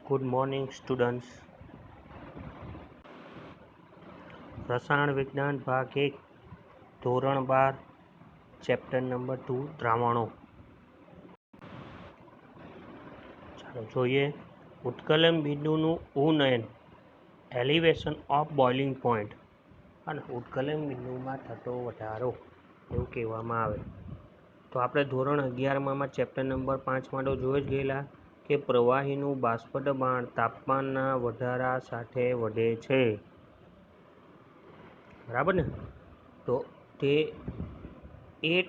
Good morning students. રસાયણ વિજ્ઞાન ભાગ 1 ધોરણ 12 ચેપ્ટર નંબર 2 દ્રાવણો. ચાલો જોઈએ. ઉત્કલન બિંદુનું ઉન્નયન એલિવેશન ઓફ બોઇલિંગ પોઈન્ટ અને ઉત્કલન બિંદુમાં થતો વધારો એવું કહેવામાં આવે. તો આપણે ધોરણ 11માં ચેપ્ટર નંબર 5માં તો જોઈ જ ગયેલા કે પ્રવાહીનું બાષ્પદબાણ તાપમાનના વધારા સાથે વધે છે, બરાબર ને. તો તે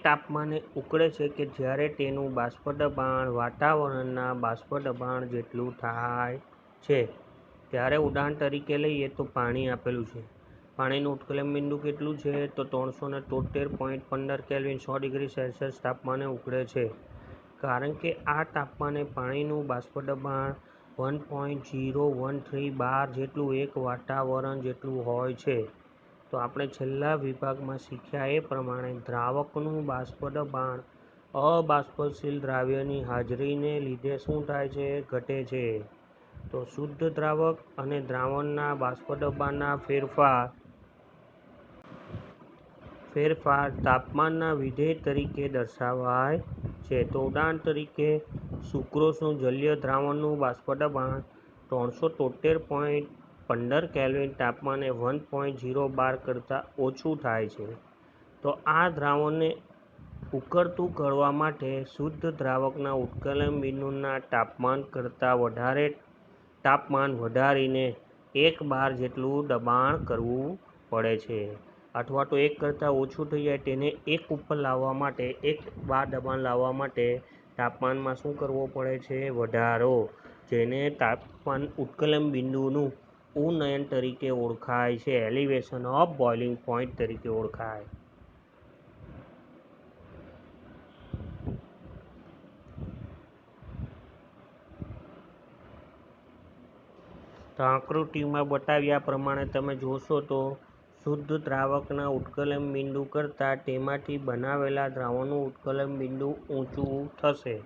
તાપમાને ઉકળે છે કે જ્યારે તેનું બાષ્પદબાણ વાતાવરણના બાષ્પદબાણ જેટલું થાય છે. ત્યારે ઉદાહરણ તરીકે લઈએ તો પાણી આપેલું છે. પાણીનું ઉત્કલન બિંદુ કેટલું છે? તો 373.15 કેલ્વિન 100 ડિગ્રી સેલ્સિયસ તાપમાને ઉકળે છે. કારણ કે આ તાપમાને પાણીનું બાષ્પદબાણ 1.013 બાર જેટલું એક વાતાવરણ જેટલું હોય છે. તો આપણે છેલ્લા વિભાગમાં શીખ્યા એ પ્રમાણે દ્રાવકનું બાષ્પદબાણ અબાષ્પશીલ દ્રાવ્યની હાજરીને લીધે શું થાય છે? ઘટે છે. તો શુદ્ધ દ્રાવક અને દ્રાવણના બાષ્પદબાણના ફેરફાર તાપમાનના વિધેય તરીકે દર્શાવાય છે. તો ઉદાહરણ તરીકે સુક્રોઝનું જલીય દ્રાવણનું બાષ્પદબાણ 373.15 કેલ્વિન તાપમાને 1.0 બાર કરતાં ઓછું થાય છે. તો આ દ્રાવણને ઉકળતું કરવા માટે શુદ્ધ દ્રાવકના ઉત્કલન બિંદુના તાપમાન કરતાં વધારે તાપમાન વધારીને 1 બાર જેટલું દબાણ કરવું પડે છે. અથવા તો 1 કરતાં ઓછું થઈ જાય તેને 1 ઉપર લાવવા માટે 1 બાર દબાણ લાવવા માટે તાપમાનમાં શું કરવો પડે છે? વધારો, જેને તાપમાન ઉત્કલન બિંદુનું ઉન્નયન તરીકે ઓળખાય છે. એલિવેશન ઓફ બોઇલિંગ પોઈન્ટ તરીકે ઓળખાય. તો આકૃતિમાં બતાવ્યા પ્રમાણે તમે જોશો તો શુદ્ધ દ્રાવકના ઉત્કલન બિંદુ કરતાં તેમાંથી બનાવેલા દ્રાવણનું ઉત્કલન બિંદુ ઊંચું થશે.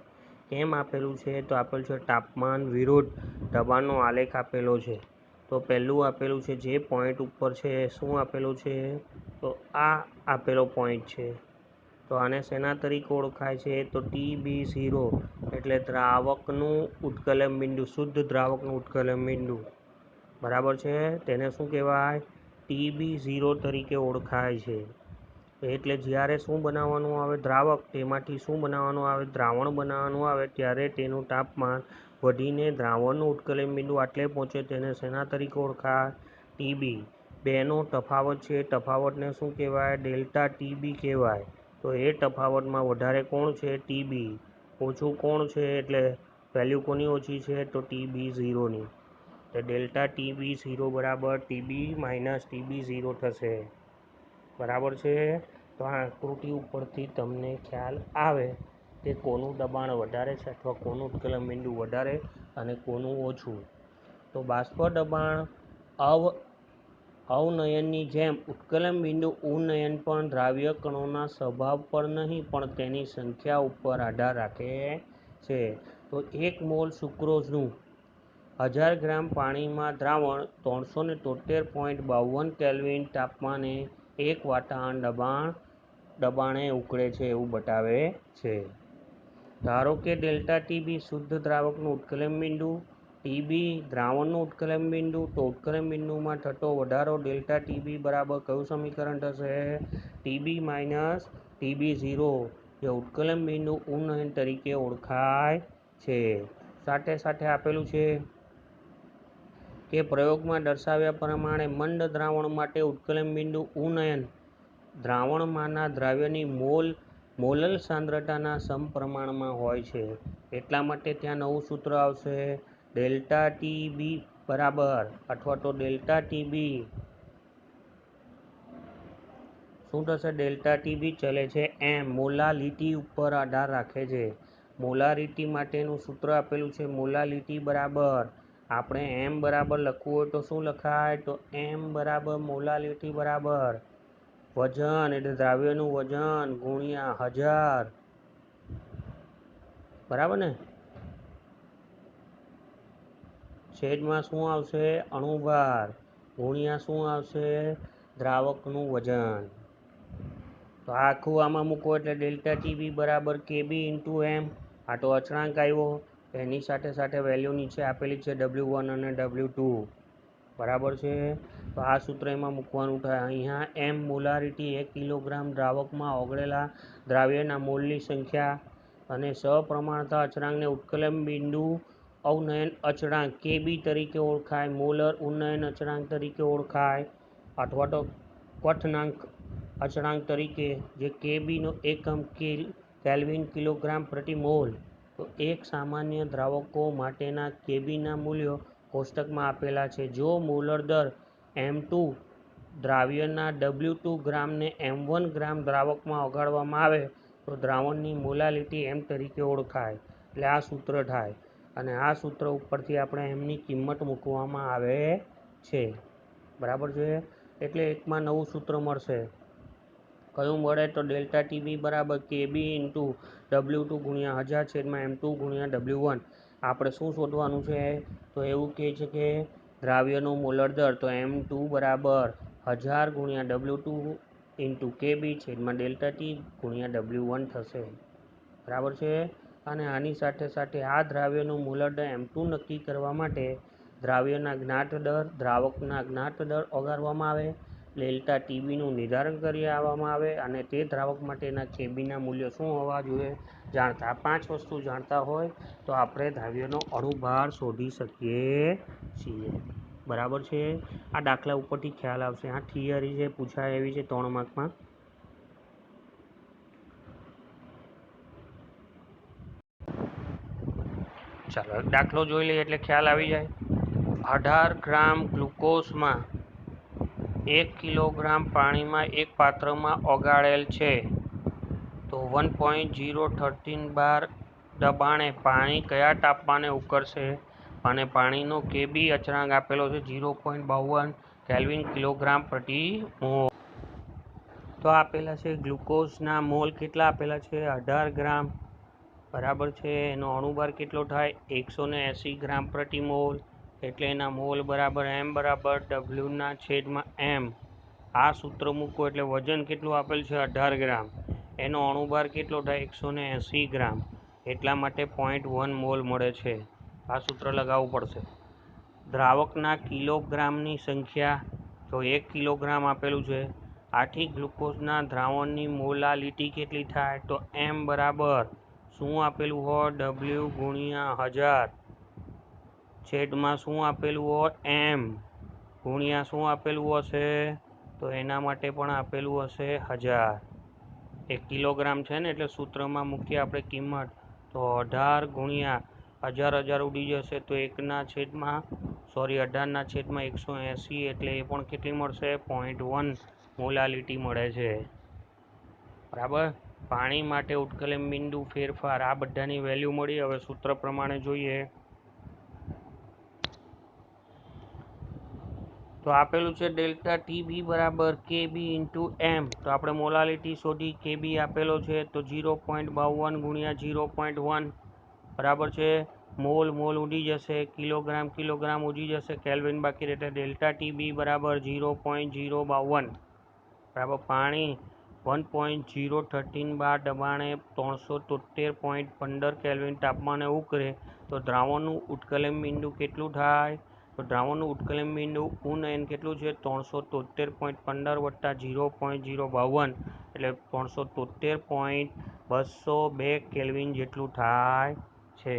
કેમ આપેલું છે? તો આપેલું છે તાપમાન વિરુદ્ધ દબાણનો આલેખ આપેલો છે. તો પહેલું આપેલું છે જે પોઈન્ટ ઉપર છે શું આપેલું છે? તો આ આપેલો પોઈન્ટ છે. તો આને શેના તરીકે ઓળખાય છે? તો TB0 એટલે દ્રાવકનું ઉત્કલન બિંદુ, શુદ્ધ દ્રાવકનું ઉત્કલન બિંદુ, બરાબર છે. તેને શું કહેવાય? TB0 તરીકે ઓળખાય છે. એટલે જ્યારે શું બનાવવાનું આવે? દ્રાવક, તેમાંથી શું બનાવવાનું આવે? દ્રાવણ બનાવવાનું આવે ત્યારે તેનું તાપમાન વધીને દ્રાવણનું ઉત્કલન બિંદુ આટલે પહોંચે તેને શેના તરીકે ઓળખાય? TB. બેનો તફાવત છે, તફાવતને શું કહેવાય? ડેલ્ટા TB કહેવાય. તો એ તફાવતમાં વધારે કોણ છે? TB. ઓછું કોણ છે? એટલે વેલ્યુ કોની ઓછી છે? તો TB0ની. તો ડેલ્ટા TB0 બરાબર TB માઇનસ TB0 થશે, બરાબર છે. તો આ આકૃતિ ઉપરથી તમને ખ્યાલ આવે કે કોનું દબાણ વધારે છે અથવા કોનું ઉત્કલન બિંદુ વધારે અને કોનું ઓછું. તો બાષ્પદબાણ અવનયનની જેમ ઉત્કલન બિંદુ ઉન્નયન પણ દ્રાવ્ય કણોના સ્વભાવ પર નહીં પણ તેની સંખ્યા ઉપર આધાર રાખે છે. તો 1 મોલ સુક્રોઝનું 1000 ગ્રામ પાણીમાં દ્રાવણ 373.52 કેલ્વિન તાપમાને 1 વાતાવરણ દબાણે ઉકળે છે એવું બતાવે છે. ધારો કે ડેલ્ટા TB શુદ્ધ દ્રાવકનું ઉત્કલન બિંદુ, TB દ્રાવણનું ઉત્કલન બિંદુ. તો ઉત્કલન બિંદુમાં થતો વધારો ડેલ્ટા TB બરાબર કયું સમીકરણ થશે? TB માઇનસ TB0, જે ઉત્કલન બિંદુ ઉન્નયન તરીકે ઓળખાય છે. સાથે સાથે આપેલું છે કે પ્રયોગમાં દર્શાવ્યા પ્રમાણે મંદ દ્રાવણ માટે ઉત્કલન બિંદુ ઉન્નયન દ્રાવણમાંના દ્રાવ્યની મોલલ સાંદ્રતાના સમપ્રમાણમાં હોય છે. એટલા માટે ત્યાં નવું સૂત્ર આવશે ડેલ્ટા TB બરાબર અથવા તો ડેલ્ટા TB શું થશે? ડેલ્ટા TB ચલે છે એમ મોલાલિટી ઉપર આધાર રાખે છે. મોલારિટી માટેનું સૂત્ર આપેલું છે મોલાલિટી બરાબર આપણે M બરાબર લખવું હોય તો શું લખાય? તો M બરાબર મોલાલિટી બરાબર વજન એટલે દ્રાવ્યનું વજન ગુણ્યા 1000, બરાબર ને. છેદમાં શું આવશે? અણુભાર ગુણ્યા શું આવશે? દ્રાવકનું વજન. તો આખું આમાં મૂકો એટલે ડેલ્ટા ટીબી બરાબર કેબી ઇન્ટુ એમ. આ તો અચળાંક આવ્યો. એની સાથે સાથે વેલ્યુ નીચે આપેલી છે W1 અને W2 બરાબર છે. તો આ સૂત્ર એમાં મૂકવાનું થાય. અહીંયા એમ મોલારિટી 1 કિલોગ્રામ દ્રાવકમાં ઓગળેલા દ્રાવ્યના મોલની સંખ્યા અને સપ્રમાણતા અચળાંકને ઉત્કલન બિંદુ અવનયન અચળાંક કેબી તરીકે ઓળખાય, મોલર ઉન્નયન અચળાંક તરીકે ઓળખાય અથવા તો ક્વથનાંક અચળાંક તરીકે, જે કેબીનો એકમ કેલ્વિન કિલોગ્રામ પ્રતિ મોલ. તો એક સામાન્ય દ્રાવકો માટેના કેબીના મૂલ્યો કોષ્ટકમાં આપેલા છે. જો મોલર દર M2 દ્રાવ્યના W2 ગ્રામને M1 ગ્રામ દ્રાવકમાં ઓગાળવામાં આવે તો દ્રાવણની મોલાલિટી M તરીકે ઓળખાય. એટલે આ સૂત્ર થાય અને આ સૂત્ર ઉપરથી આપણે એમની કિંમત મૂકવામાં આવે છે. બરાબર છે. એટલે એકમાં નવું સૂત્ર મળશે. કયું મળે? તો ડેલ્ટા ટીબી બરાબર કેબી ઇન્ટુ W2 ગુણ્યા 1000 છેદમાં M2 ગુણ્યા W1. આપણે શું શોધવાનું છે? તો એવું કહે છે કે દ્રાવ્યનો મોલર દર, તો M2 બરાબર 1000 ગુણ્યા W2 ઇન્ટુ કેબી છેદમાં ડેલ્ટા ટી ગુણ્યા W1 થશે. બરાબર છે. અને આની સાથે સાથે આ દ્રાવ્યનો મોલર દર M2 નક્કી કરવા માટે દ્રાવ્યના જ્ઞાત દર, દ્રાવકના જ્ઞાત દર ઓગાળવામાં આવે, ડેલ્ટા ટીબીનું નિર્ધારણ કરી આવવામાં આવે અને તે દ્રાવક માટેના કેબીના મૂલ્યો શું હોવા જોઈએ જાણતા. આ 5 વસ્તુ જાણતા હોય તો આપણે દ્રાવ્યનો અણુભાર શોધી શકીએ છીએ. બરાબર છે. આ દાખલા ઉપરથી ખ્યાલ આવશે. આ થિયરી છે, પૂછાય એવી છે 3 માર્કમાં. ચાલો એક દાખલો જોઈ લઈએ એટલે ખ્યાલ આવી જાય. 18 ગ્રામ ગ્લુકોઝમાં 1 કિલોગ્રામ પાણીમાં એક પાત્રમાં ઓગાળેલ છે. તો 1.013 બાર દબાણે પાણી કયા તાપમાને ઉકળશે? અને પાણીનો કેબી અચળાંક આપેલો છે 0.52 કેલ્વિન કિલોગ્રામ પ્રતિ મોલ. તો આપેલા છે ગ્લુકોઝના મોલ કેટલા આપેલા છે? 18 ગ્રામ. બરાબર છે. એનો અણુભાર કેટલો થાય? 180 ગ્રામ પ્રતિ મોલ. એટલે એના મોલ બરાબર M બરાબર W છેદમાં M. આ સૂત્ર મૂકો એટલે વજન કેટલું આપેલ છે? 18 ગ્રામ. એનો અણુભાર કેટલો થાય? 180 ગ્રામ. એટલા માટે 0.1 મોલ મળે છે. આ સૂત્ર લગાવવું પડશે. દ્રાવકના કિલોગ્રામની સંખ્યા, તો 1 કિલોગ્રામ આપેલું છે. આથી ગ્લુકોઝના દ્રાવણની મોલાલિટી કેટલી થાય? તો M બરાબર શું આપેલું હોય? W ગુણ્યા 1000 છેદમાં શું આપેલું હોય? M ગુણ્યા શું આપેલું હશે? તો એના માટે પણ આપેલું હશે 1000. 1 કિલોગ્રામ છે ને એટલે સૂત્રમાં મૂકીએ આપણે કિંમત. તો 18 ગુણ્યા 1000 ઉડી જશે તો 18 ના છેદમાં 180 એટલે એ પણ કેટલી મળશે? 0.1 મોલાલિટી મળે છે. બરાબર. પાણી માટે ઉત્કલન બિંદુ ફેરફાર, આ બધાની વેલ્યુ મળી. હવે સૂત્ર પ્રમાણે જોઈએ. તો આપેલું છે ડેલ્ટા ટીબી બરાબર કેબી ઇન્ટુ એમ. તો આપણે મોલાલિટી શોધી. કેબી આપેલો છે તો 0.52 ગુણ્યા 0.1 બરાબર છે. મોલ ઉડી જશે, કિલોગ્રામ ઉડી જશે, કેલ્વિન બાકી રહેશે. ડેલ્ટા ટીબી બરાબર 0.052 બરાબર. પાણી 1.013 બાર દબાણે 373.15 કેલ્વિન તાપમાને ઉકળે તો દ્રાવણનું ઉત્કલન બિંદુ કેટલું થાય? તો દ્રાવણનું ઉત્કલન બિંદુ ઉન્નયન કેટલું છે? 373.15 વત્તા 0.052 એટલે 373.202 કેલ્વિન જેટલું થાય છે.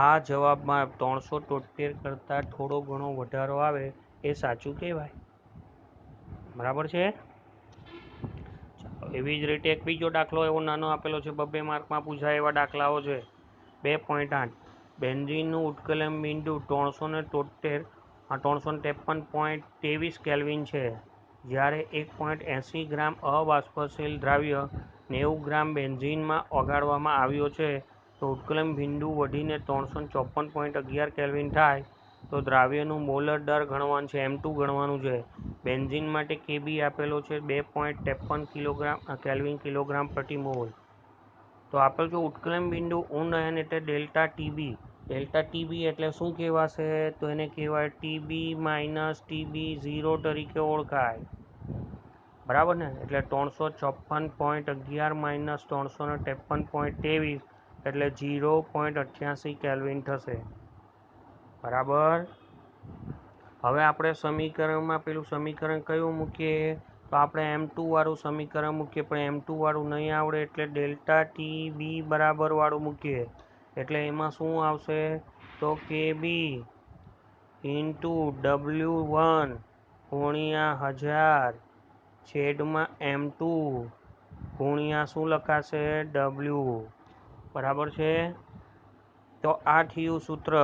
આ જવાબમાં 373 કરતાં થોડો ઘણો વધારો આવે એ સાચું કહેવાય. બરાબર છે. એવી જ રીતે એક બીજો દાખલો એવો નાનો આપેલો છે, 2 માર્કમાં પૂછાય એવા દાખલાઓ છે. 2.8 બેન્ઝીનનું ઉત્કલન બિંદુ 353.23 કેલ્વિન છે. જ્યારે 1.80 ગ્રામ અબાષ્પશીલ દ્રાવ્ય 90 ગ્રામ બેન્ઝીનમાં ઓગાળવામાં આવ્યો છે તો ઉત્કલન બિંદુ વધીને 354.11 કેલ્વિન થાય. તો દ્રાવ્યનું મોલર દર ગણવાનું છે, M2 ગણવાનું છે. બેન્ઝીન માટે કેબી આપેલો છે 2.53 કેલ્વિન કિલોગ્રામ પ્રતિ મોલ. તો આપેલ જો ઉત્કલન બિંદુ ઉન્નયન એટલે ડેલ્ટા ટીબી ડેલ્ટા ટીબી એટલે શું કહેવાશે? તો એને કહેવાય ટીબી માઇનસ TB0 તરીકે ઓળખાય. બરાબર ને? એટલે 356.11 માઇનસ 353.23 એટલે 0.88 કેલ્વિન થશે. બરાબર. હવે આપણે સમીકરણમાં પેલું સમીકરણ કયું મૂકીએ? તો આપણે M2 વાળું સમીકરણ મૂકીએ, પણ M2 વાળું નહીં આવડે એટલે ડેલ્ટા ટીબી બરાબર વાળું મૂકીએ. એટલે એમાં શું આવશે? તો KB ઇન્ટુ W1 ગુણ્યા 1000 છેદમાં M2 ગુણ્યા શું લખાશે? W. બરાબર છે? તો આ થયું સૂત્ર.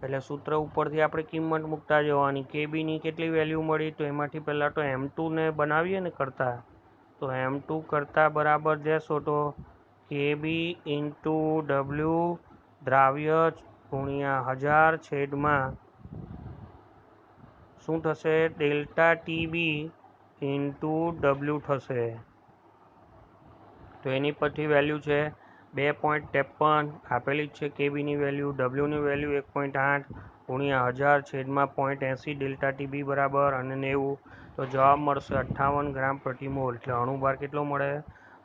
એટલે સૂત્ર ઉપરથી આપણે કિંમત મૂકતા જવાની. KBની કેટલી વેલ્યુ મળી? તો એમાંથી પહેલાં તો M2 ને બનાવીએ ને કરતા, તો M2 કરતા બરાબર દેશો તો KB ઇન્ટુ W દ્રાવ્ય ગુણ્યા 1000 છેદમાં શું થશે? ડેલ્ટા ટીબી ઇન્ટુ W થશે. તો એની પરથી વેલ્યુ છે 2.53 આપેલી જ છે. કેબીની વેલ્યુ, ડબલ્યુની વેલ્યુ 1.8 ગુણ્યા 1000 છેદમાં 0.80 ડેલ્ટા ટીબી બરાબર અને 90. તો જવાબ મળશે 58 ગ્રામ પ્રતિ મોલ. એટલે અણુભાર કેટલો મળે?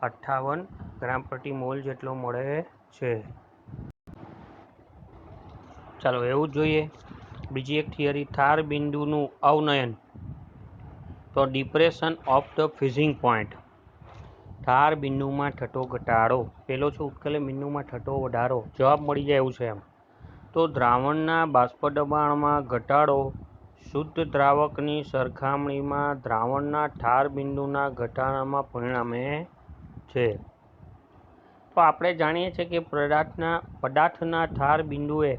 58 ગ્રામ પ્રતિ મોલ જેટલો મળે છે. ચાલો એવું જ જોઈએ. બીજી એક થિયરી, ધાર બિંદુનું અવનયન. તો depression of the freezing point. ધાર બિંદુમાં થતો ઘટાડો. પેલો છે ઉત્કલન બિંદુમાં થતો વધારો. જવાબ મળી જાય એવું છે એમ. તો દ્રાવણના બાષ્પ દબાણમાં ઘટાડો શુદ્ધ દ્રાવકની સરખામણીમાં દ્રાવણના ધાર બિંદુના ઘટાડામાં પરિણમે છે. તો આપણે જાણીએ છીએ કે પદાર્થના ધાર બિંદુએ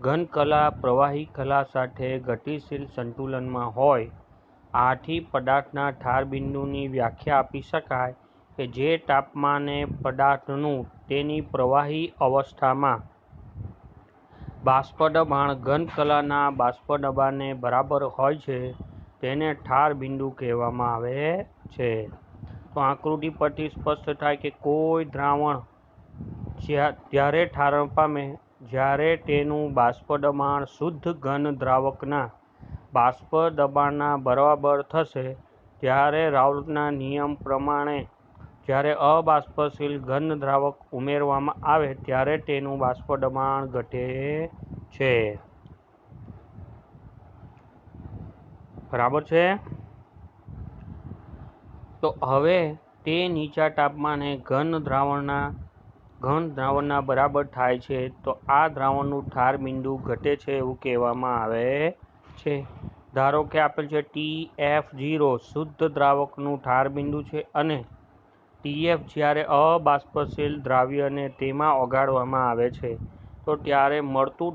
ઘન કલા પ્રવાહી કલા સાથે ગતિશીલ સંતુલનમાં હોય. આથી પદાર્થના ધાર બિંદુની વ્યાખ્યા આપી શકાય કે જે તાપમાને પદાર્થનું તેની પ્રવાહી અવસ્થામાં બાષ્પ દબાણ ઘન કલાના બાષ્પ દબાણને બરાબર હોય છે તેને ધાર બિંદુ કહેવામાં આવે છે. તો આકૃતિ પરથી સ્પષ્ટ થાય કે કોઈ દ્રાવણ ત્યારે ઠારણ પામે જ્યારે તેનું બાષ્પ દબાણ શુદ્ધ ઘન દ્રાવકના બાષ્પ દબાણના બરાબર થશે. ત્યારે રાઉલ્ટના નિયમ પ્રમાણે જ્યારે અબાષ્પશીલ ઘન દ્રાવક ઉમેરવામાં આવે ત્યારે તેનું બાષ્પ દબાણ ઘટે છે. બરાબર છે? તો હવે તે નીચા તાપમાને ઘન દ્રાવણના બરાબર થાય છે તો આ દ્રાવણનું ધાર બિંદુ ઘટે છે એવું કહેવામાં આવે છે. ધારો કે આપેલ છે TF0 શુદ્ધ દ્રાવકનું ધાર બિંદુ છે અને TF જ્યારે અબાષ્પશીલ દ્રાવ્યને તેમાં ઓગાળવામાં આવે છે તો ત્યારે મળતું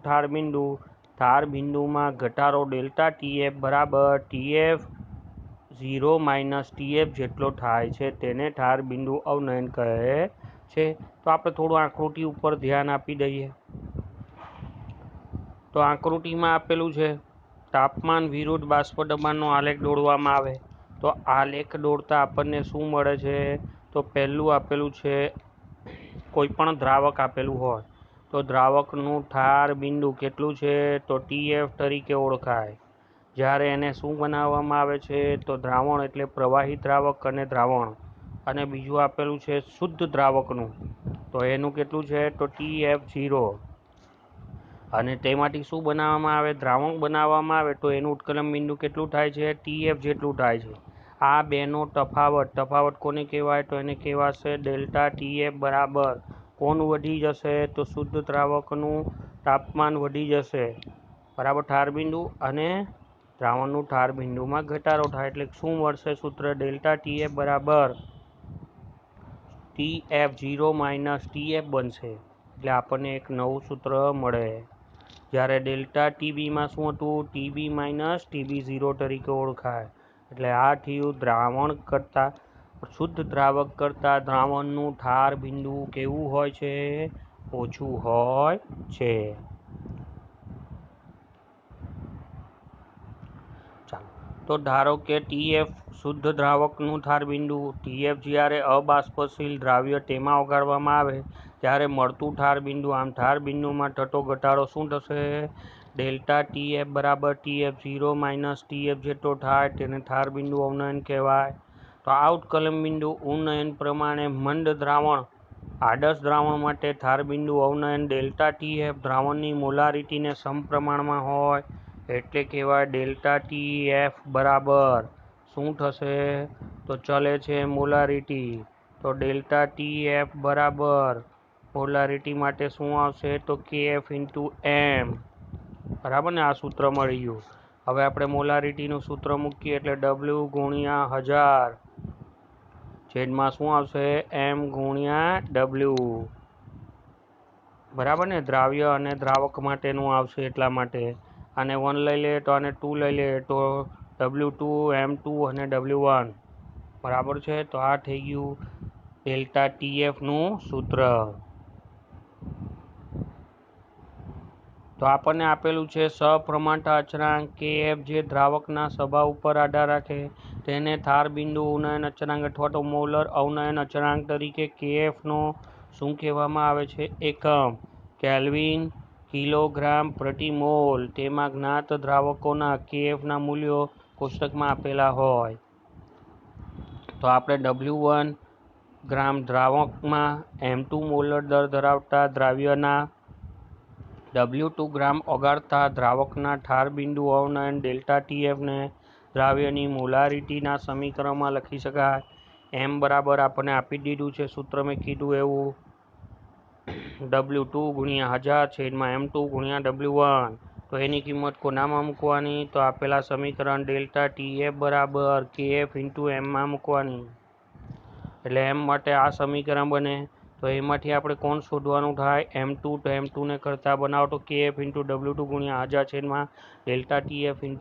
ધાર બિંદુમાં ઘટાડો ડેલ્ટા TF બરાબર TF0 માઇનસ TF જેટલો થાય છે તેને ધાર બિંદુ અવનયન કહે છે. તો આપણે થોડું આકૃતિ ઉપર ધ્યાન આપી દઈએ. તો આકૃતિમાં આપેલું છે તાપમાન વિરુદ્ધ બાષ્પ દબાણનો આલેખ દોરવામાં આવે. તો આલેખ દોરતા આપણને શું મળે છે? તો પહેલું આપેલું છે કોઈ પણ દ્રાવક આપેલું હોય તો દ્રાવકનું ધાર બિંદુ કેટલું છે? તો TF તરીકે ઓળખાય. જ્યારે એને શું બનાવવામાં આવે છે? તો દ્રાવણ એટલે પ્રવાહી દ્રાવક અને દ્રાવણ. અને બીજું આપેલું છે શુદ્ધ દ્રાવકનું, તો એનું કેટલું છે? તો TF0. અને તેમાંથી શું બનાવવામાં આવે? દ્રાવણ બનાવવામાં આવે તો એનું ઉત્કલન બિંદુ કેટલું થાય છે? TF જેટલું થાય છે. આ બેનો તફાવત કોને કહેવાય? તો એને કહેવાશે ડેલ્ટા TF બરાબર કોનું વધી જશે? તો શુદ્ધ દ્રાવકનું તાપમાન વધી જશે. બરાબર, ધાર બિંદુ અને દ્રાવણનું ધાર બિંદુમાં ઘટાડો થાય એટલે શું મળશે સૂત્ર? ડેલ્ટા TF બરાબર TF0 માઇનસ TF બનશે. એટલે આપણને એક નવું સૂત્ર મળે. જ્યારે ડેલ્ટા TBમાં શું હતું? TB માઇનસ TB0 તરીકે ઓળખાય. એટલે આ થયું દ્રાવણ કરતાં શુદ્ધ દ્રાવક કરતાં દ્રાવણનું ધાર બિંદુ કેવું હોય છે? ઓછું હોય છે. ચાલો, તો ધારો કે TF શુદ્ધ દ્રાવકનું ધાર બિંદુ, TF જ્યારે અબાષ્પશીલ દ્રાવ્ય તેમાં ઓગાળવામાં આવે ત્યારે મળતું ઠાર બિંદુ, આમ ઠાર બિંદુમાં થતો ઘટાડો શું થશે? ડેલ્ટા TF બરાબર TF0 માઇનસ TF જેટલો થાય તેને ઠાર બિંદુ અવનયન કહેવાય. તો આ ઉત્કલન બિંદુ ઉન્નયન પ્રમાણે મંદ દ્રાવણ આદર્શ દ્રાવણ માટે ઠાર બિંદુ અવનયન ડેલ્ટા TF દ્રાવણની મોલારિટીને સમપ્રમાણમાં હોય એટલે કહેવાય. ડેલ્ટા TF બરાબર શું થશે? તો ચલે છે મોલારિટી. તો ડેલ્ટા TF બરાબર મોલારિટી માટે શું આવશે? તો KF × M. બરાબર ને? આ સૂત્ર મળી ગયું. હવે આપણે મોલારિટીનું સૂત્ર મૂકીએ એટલે W × 1000 છેદમાં શું આવશે? M × W. બરાબર ને? દ્રાવ્ય અને દ્રાવક માટેનું આવશે એટલા માટે. આને 1 લઈ લે તો આને 2 લઈ લે તો W2 M2 અને W1. બરાબર છે? તો આ થઈ ગયું ડેલ્ટા TF નું સૂત્ર. તો આપણને આપેલું છે સપ્રમાણતા અચળાંક KF જે દ્રાવકના સ્વભાવ ઉપર આધાર રાખે તેને ઠાર બિંદુ ઉન્નયન અચળાંક અથવા તો મોલર અવનયન અચળાંક તરીકે KF નો શું કહેવામાં આવે છે? એકમ કેલ્વિન કિલોગ્રામ પ્રતિ મોલ. તેમાં જ્ઞાત દ્રાવકોના KF ના મૂલ્યો કોષ્ટકમાં આપેલા હોય. તો આપણે W1 ગ્રામ દ્રાવકમાં M2 મોલર દર ધરાવતા દ્રાવ્યના W2 ગ્રામ ઓગાળતા દ્રાવકના ઠાર બિંદુ અવનયન ડેલ્ટા TF ને દ્રાવ્યની મોલારિટીના સમીકરણમાં લખી શકાય. M બરાબર આપણને આપી દીધું છે સૂત્ર મેં કીધું એવું W2 × 1000 છેદમાં M2 × W1. તો એની કિંમત કોનામાં મૂકવાની? તો આપેલા સમીકરણ ડેલ્ટા TF બરાબર KF × M માં મૂકવાની. એટલે M માટે આ સમીકરણ બને. તો એમાંથી આપણે કોણ શોધવાનું થાય? M2. તો M2 ને કરતા બનાવો તો KF × W2 × 1000 છેદમાં ડેલ્ટા TF ×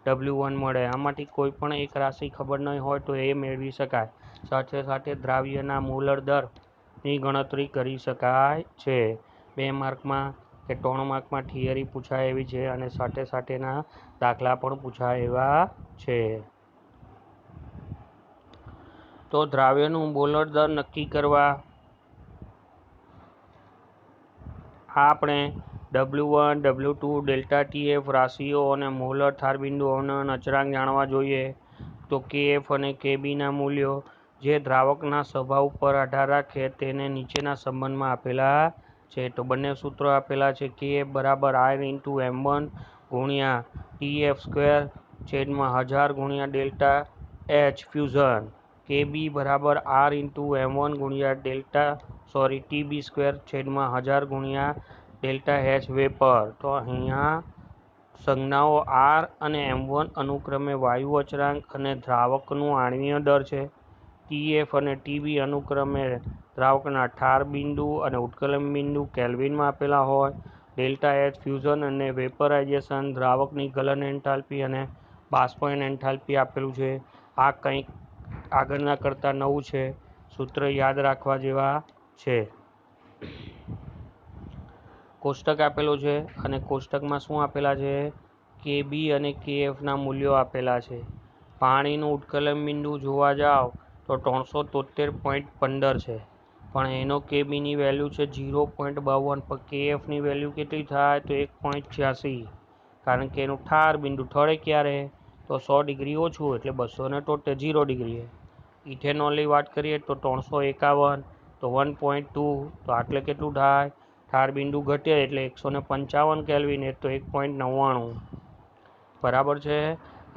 W1 મળે. આમાંથી કોઈ પણ એક રાશિ ખબર નહીં હોય તો એ મેળવી શકાય. સાથે સાથે દ્રાવ્યના મોલર દરની ગણતરી કરી શકાય છે. 2 માર્કમાં કે 3 માર્કમાં થિયરી પૂછાય એવી છે અને સાથે સાથેના દાખલા પણ પૂછાય એવા છે. તો દ્રાવ્યનું મોલર દર નક્કી કરવા આપણે W1, W2, ડેલ્ટા TF રાશિઓ અને મોલર ઠાર બિંદુ અવનયન અચળાંક જાણવા જોઈએ. તો KF અને KB ના મૂલ્યો જે દ્રાવકના સ્વભાવ ઉપર આધાર રાખે તેને નીચેના સંબંધમાં આપેલા છે. તો બંને સૂત્રો આપેલા છે. KF બરાબર R × M1 × TF² છેદમાં 1000 × ડેલ્ટા H ફ્યુઝન. KB બરાબર R × M1 × TB² છેદમાં 1000 × ડેલ્ટા H વેપર. તો અહીંયા સંજ્ઞાઓ R અને M1 અનુક્રમે વાયુ અચળાંક અને દ્રાવકનું આણ્વીય દર છે. TF અને TB અનુક્રમે દ્રાવકના ઠાર બિંદુ અને ઉત્કલન બિંદુ કેલ્વિનમાં આપેલા હોય. ડેલ્ટા H ફ્યુઝન અને વેપરાઇઝેશન દ્રાવકની ગલન એન્થાલ્પી અને બાષ્પીભવન એન્થાલ્પી આપેલું છે. આ કંઈક આગળના કરતાં નવું છે. સૂત્ર યાદ રાખવા જેવા છે. કોષ્ટક આપેલું છે અને કોષ્ટકમાં શું આપેલા છે? KB અને KF ના મૂલ્યો આપેલા છે. પાણીનું ઉત્કલન બિંદુ જોવા જાવ તો 373.15 છે પણ એનો KB ની વેલ્યુ છે 0.52 પણ KF ની વેલ્યુ કેટલી થાય? તો 1.86. કારણ કે એનું ઠાર બિંદુ ઠરે ક્યારે? તો 100 ડિગ્રી ઓછું એટલે 273 0 ડિગ્રીએ. ઇથેનોલની વાત કરીએ તો 351 તો 1.2 તો આટલે કેટલું થાય? ઠાર બિંદુ ઘટે એટલે 155 કેલ્વિન તો 1.99. બરાબર છે?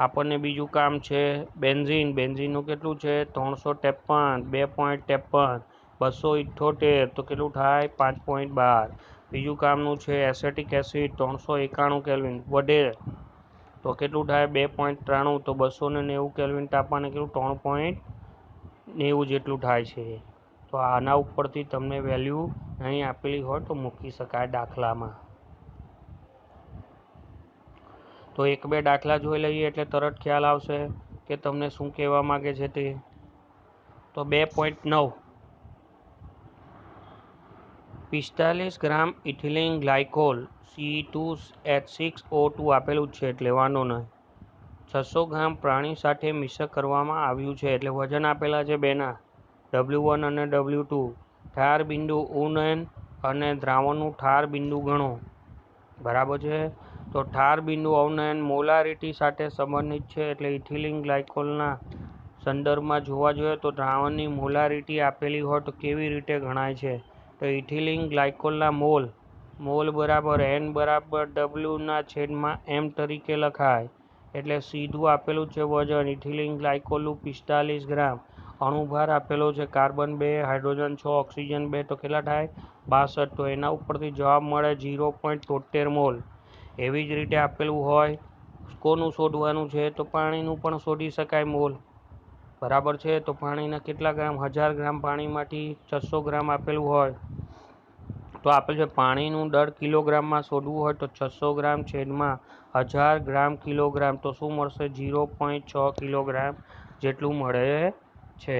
આપણને બીજું કામ છે બેન્ઝીન. બેન્ઝીનનું કેટલું છે? 353 2.53 278 તો કેટલું થાય? 5.12. બીજું કામનું છે એસેટિક એસિડ 391 કેલ્વિન વધે તો કેટલું થાય? 2.93 તો 290 કેલ્વિન તાપમાને કેટલું? 3.90 જેટલું થાય છે. તો આના ઉપરથી તમને વેલ્યુ અહીં આપેલી હોય તો મૂકી શકાય દાખલામાં. તો 1-2 દાખલા જોઈ લઈએ એટલે તરત ખ્યાલ આવશે કે તમને શું કહેવા માગે છે તે. તો 2.9 45 ગ્રામ ઇથિલિન ગ્લાયકોલ Ce2H6O2 આપેલું છે એટલે વાંધો નહીં. 600 ગ્રામ પાણી સાથે મિશ્ર કરવામાં આવ્યું છે એટલે વજન આપેલા છે બેના W1 અને W2. ઠાર બિંદુ ઉન્નયન અને દ્રાવણનું ઠાર બિંદુ ગણો. બરાબર છે. તો ઠાર બિંદુ અવનયન મોલારિટી સાથે સંબંધિત છે. એટલે ઇથિલિન ગ્લાયકોલના સંદર્ભમાં જોવા જોઈએ તો દ્રાવણની મોલારિટી આપેલી હોય તો કેવી રીતે ગણાય છે. તો ઇથિલિન ગ્લાયકોલના મોલ બરાબર N બરાબર W/M તરીકે લખાય. એટલે સીધું આપેલું છે વજન ઇથિલિન ગ્લાયકોલનું 45 ગ્રામ. અણુભાર આપેલો છે કાર્બન 2, હાઇડ્રોજન 6, ઓક્સિજન 2 તો કેટલા થાય 62. તો એના ઉપરથી જવાબ મળે 0.73 મોલ. એવી જ રીતે આપેલું હોય કોનું શોધવાનું છે તો પાણીનું પણ શોધી શકાય મોલ. બરાબર છે. તો પાણીના કેટલા ગ્રામ 1000 ગ્રામ પાણીમાંથી 600 ગ્રામ આપેલું હોય તો આપેલ છે પાણીનું દર કિલોગ્રામમાં શોધવું હોય તો 600 ગ્રામ છેદમાં 1000 ગ્રામ કિલોગ્રામ તો શું મળશે 0.6 કિલોગ્રામ જેટલું મળે છે.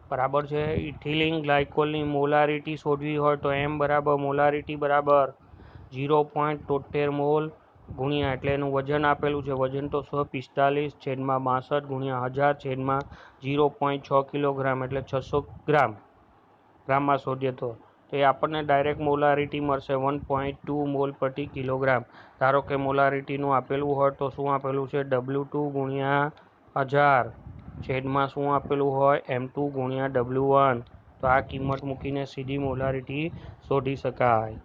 બરાબર છે. ઇથિલિન ગ્લાયકોલની મોલારિટી શોધવી હોય તો M બરાબર મોલારિટી બરાબર 0.73 મોલ ગુણ્યા એટલે એનું વજન આપેલું છે વજન તો 145 છેદમાં 62 ગુણ્યા 1000 છેદમાં 0.6 કિલોગ્રામ એટલે 600 ગ્રામમાં શોધીએ તો એ આપણને ડાયરેક્ટ મોલારિટી મળશે 1.2 મોલ પ્રતિ કિલોગ્રામ. ધારો કે મોલારિટીનું આપેલું હોય તો શું આપેલું છે W2 ગુણ્યા 1000 છેદમાં શું આપેલું હોય M2 ગુણ્યા W1. તો આ કિંમત મૂકીને સીધી મોલારિટી શોધી શકાય.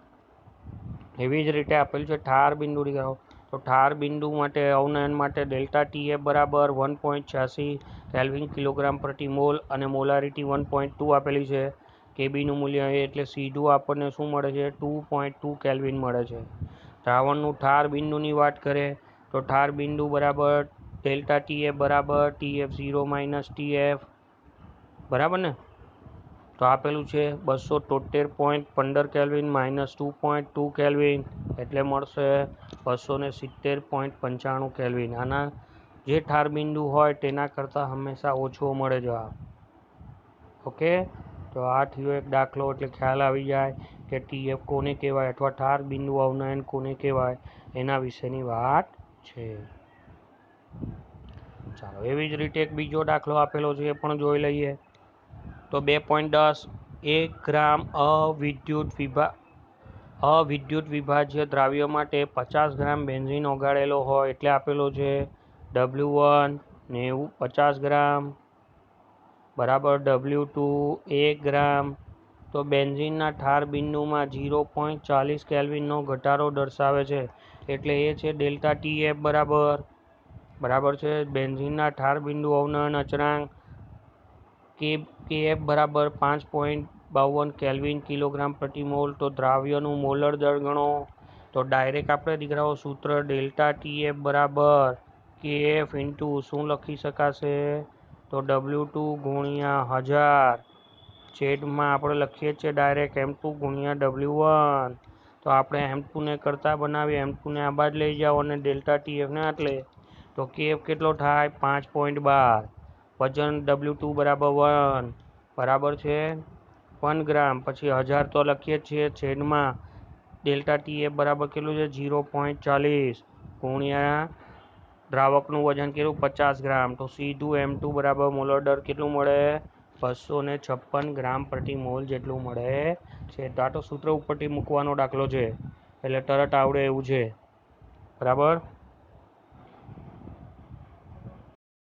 એવી જ રીતે આપેલું છે ઠાર બિંદુ તો ઠાર બિંદુ માટે અવનયન માટે ΔTF બરાબર 1.86 કેલ્વિન કિલોગ્રામ પ્રતિ મોલ અને મોલારિટી 1.2 આપેલી છે. કેબીનું મૂલ્ય એટલે સીધું આપણને શું મળે છે 2.2 કેલ્વિન મળે છે. દ્રાવણનું ઠાર બિંદુની વાત કરીએ તો ઠાર બિંદુ બરાબર ΔTF બરાબર TF0 - TF બરાબર ને. તો આપેલું છે 273.15 કેલ્વિન -2.2 કેલ્વિન એટલે મળશે 270.95 કેલ્વિન. આના જે ઠાર બિંદુ હોય તેના કરતાં હંમેશા ઓછો મળે જવાબ. ઓકે. તો આ થયો એક દાખલો એટલે ખ્યાલ આવી જાય કે TF કોને કહેવાય અથવા ઠાર બિંદુ અવનયન કોને કહેવાય એના વિશેની વાત છે. ચાલો એવી જ રીતે એક બીજો દાખલો આપેલો છે એ પણ જોઈ લઈએ. તો 2.10 1 ગ્રામ અવિદ્યુત વિભાજ્ય દ્રાવ્ય માટે 50 ગ્રામ બેન્ઝીન ઓગાળેલો હોય એટલે આપેલો છે W1 50 ગ્રામ બરાબર W2 1 ગ્રામ. તો બેન્ઝીનના ઠાર બિંદુમાં 0.40 કેલ્વિનનો ઘટાડો દર્શાવે છે એટલે એ છે ΔTF બરાબર છે. બેન્ઝીનના ઠાર બિંદુ અવનયન અચળાંક KF બરાબર 5.52 કેલ્વિન કિલોગ્રામ પ્રતિ મોલ. તો દ્રાવ્યનું મોલર દળ ગણો. તો ડાયરેક્ટ આપણે દીકરાઓ સૂત્ર ΔTF બરાબર KF ઇન્ટુ શું લખી શકાશે તો W2 ગુણ્યા 1000 છેદમાં આપણે લખીએ છીએ ડાયરેક્ટ M2 ગુણ્યા W1. તો આપણે M2 ને કરતા બનાવીએ M2 ને આ બાદ લઈ જાઓ અને ΔTF ને આટલે તો KF કેટલો થાય 5.12. વજન W2 બરાબર 1 બરાબર છે 1 ગ્રામ પછી 1000 તો લખીએ છીએ છેદમાં ΔTF બરાબર કેટલું છે 0.40 ગુણ્યા દ્રાવકનું વજન કેટલું 50 ગ્રામ. તો સીધું M2 બરાબર મોલર દર કેટલું મળે 256 ગ્રામ પ્રતિ મોલ જેટલું મળે છે. તો આ તો સૂત્ર ઉપરથી મૂકવાનો દાખલો છે એટલે તરત આવડે એવું છે. બરાબર.